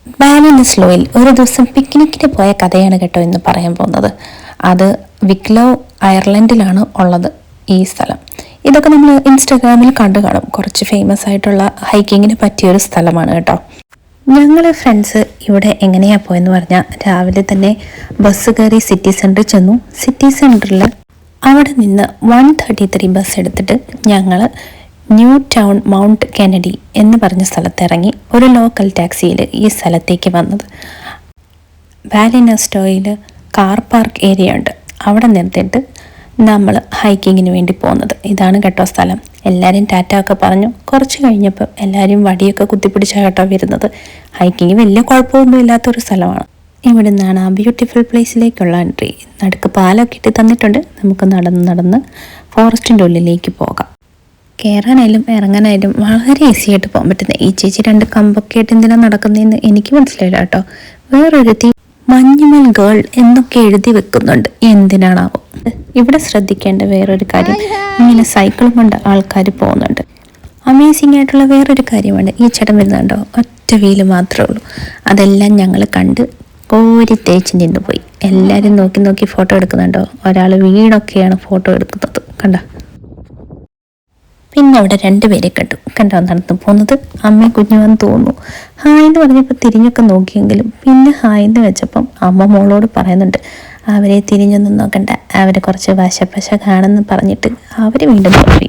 ബാലിൻസ്ലോയിൽ ഒരു ദിവസം പിക്നിക്കിന് പോയ കഥയാണ് കേട്ടോ ഇന്ന് പറയാൻ പോകുന്നത്. അത് വിക്ലോ അയർലൻഡിലാണ് ഉള്ളത് ഈ സ്ഥലം. ഇതൊക്കെ നമ്മൾ ഇൻസ്റ്റാഗ്രാമിൽ കണ്ടു കാണും. കുറച്ച് ഫേമസ് ആയിട്ടുള്ള ഹൈക്കിങ്ങിന് പറ്റിയൊരു സ്ഥലമാണ് കേട്ടോ. ഞങ്ങൾ ഫ്രണ്ട്സ് ഇവിടെ എങ്ങനെയാണ് പോയെന്ന് പറഞ്ഞാൽ രാവിലെ തന്നെ ബസ് കയറി സിറ്റി സെൻറ്ററിൽ ചെന്നു. സിറ്റി സെൻറ്ററിൽ അവിടെ നിന്ന് 1:33 ബസ് എടുത്തിട്ട് ഞങ്ങൾ ന്യൂ ടൗൺ മൗണ്ട് കെനഡി എന്ന് പറഞ്ഞ സ്ഥലത്തിറങ്ങി ഒരു ലോക്കൽ ടാക്സിയിൽ ഈ സ്ഥലത്തേക്ക് വന്നത്. ബാലിനസ്റ്റോയിൽ കാർ പാർക്ക് ഏരിയ ഉണ്ട്, അവിടെ നിർത്തിയിട്ട് നമ്മൾ ഹൈക്കിങ്ങിന് വേണ്ടി പോകുന്നത്. ഇതാണ് കേട്ടോ സ്ഥലം. എല്ലാവരും ടാറ്റ ഒക്കെ പറഞ്ഞു. കുറച്ച് കഴിഞ്ഞപ്പോൾ എല്ലാവരും വടിയൊക്കെ കുത്തിപ്പിടിച്ചാൽ കേട്ടോ വരുന്നത്. ഹൈക്കിങ് വലിയ കുഴപ്പമൊന്നും ഇല്ലാത്തൊരു സ്ഥലമാണ്. ഇവിടെ നിന്നാണ് ആ ബ്യൂട്ടിഫുൾ പ്ലേസിലേക്കുള്ള എൻട്രി. നടുക്ക് പാലൊക്കെ ഇട്ട് തന്നിട്ടുണ്ട്. നമുക്ക് നടന്ന് ഫോറസ്റ്റിൻ്റെ ഉള്ളിലേക്ക് പോകാം. കയറാനായാലും ഇറങ്ങാനായാലും വളരെ ഈസി ആയിട്ട് പോകാൻ പറ്റുന്നത്. ഈ ചേച്ചി 2 കമ്പൊക്കെ ആയിട്ട് എന്തിനാണ് നടക്കുന്നതെന്ന് എനിക്ക് മനസ്സിലായില്ല കേട്ടോ. വേറൊരു മഞ്ഞുമൽ ഗേൾ എന്നൊക്കെ എഴുതി വെക്കുന്നുണ്ട്, എന്തിനാണാവോ. ഇവിടെ ശ്രദ്ധിക്കേണ്ട വേറൊരു കാര്യം, ഇങ്ങനെ സൈക്കിളും കൊണ്ട് ആൾക്കാർ പോകുന്നുണ്ട്. അമേസിംഗ് ആയിട്ടുള്ള വേറൊരു കാര്യമാണ്, ഈ ചേട്ടൻ വരുന്നുണ്ടോ, ഒറ്റ വീല് മാത്രമേ ഉള്ളൂ. അതെല്ലാം ഞങ്ങൾ കണ്ട് കോരി തേച്ച് നിന്ന് പോയി. എല്ലാവരും നോക്കി ഫോട്ടോ എടുക്കുന്നുണ്ടോ. ഒരാൾ വീണൊക്കെയാണ് ഫോട്ടോ എടുക്കുന്നത്, കണ്ട. പിന്നെ അവിടെ 2 പേരെ കണ്ടോ നടന്നു പോകുന്നത്. അമ്മയും കുഞ്ഞുവെന്ന് തോന്നുന്നു. ഹായ് എന്ന് പറഞ്ഞപ്പോൾ തിരിഞ്ഞൊക്കെ നോക്കിയെങ്കിലും പിന്നെ ഹായ് എന്ന് വെച്ചപ്പം അമ്മ മോളോട് പറയുന്നുണ്ട്, അവരെ തിരിഞ്ഞൊന്നും നോക്കണ്ട, അവരെ കുറച്ച് വശപ്പശ കാണുമെന്ന് പറഞ്ഞിട്ട് അവർ വീണ്ടും പോയി.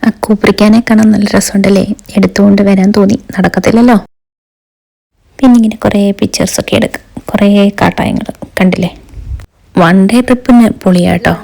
ആ കൂപ്പിടിക്കാനെ കാണാൻ നല്ല രസമുണ്ടല്ലേ, എടുത്തുകൊണ്ട് വരാൻ തോന്നി, നടക്കത്തില്ലല്ലോ. പിന്നെ ഇങ്ങനെ കുറേ പിക്ചേഴ്സൊക്കെ എടുക്കും, കുറേ കാട്ടായങ്ങൾ കണ്ടില്ലേ. 1 ഡേ ട്രിപ്പിന് പൊളിയാട്ടോ.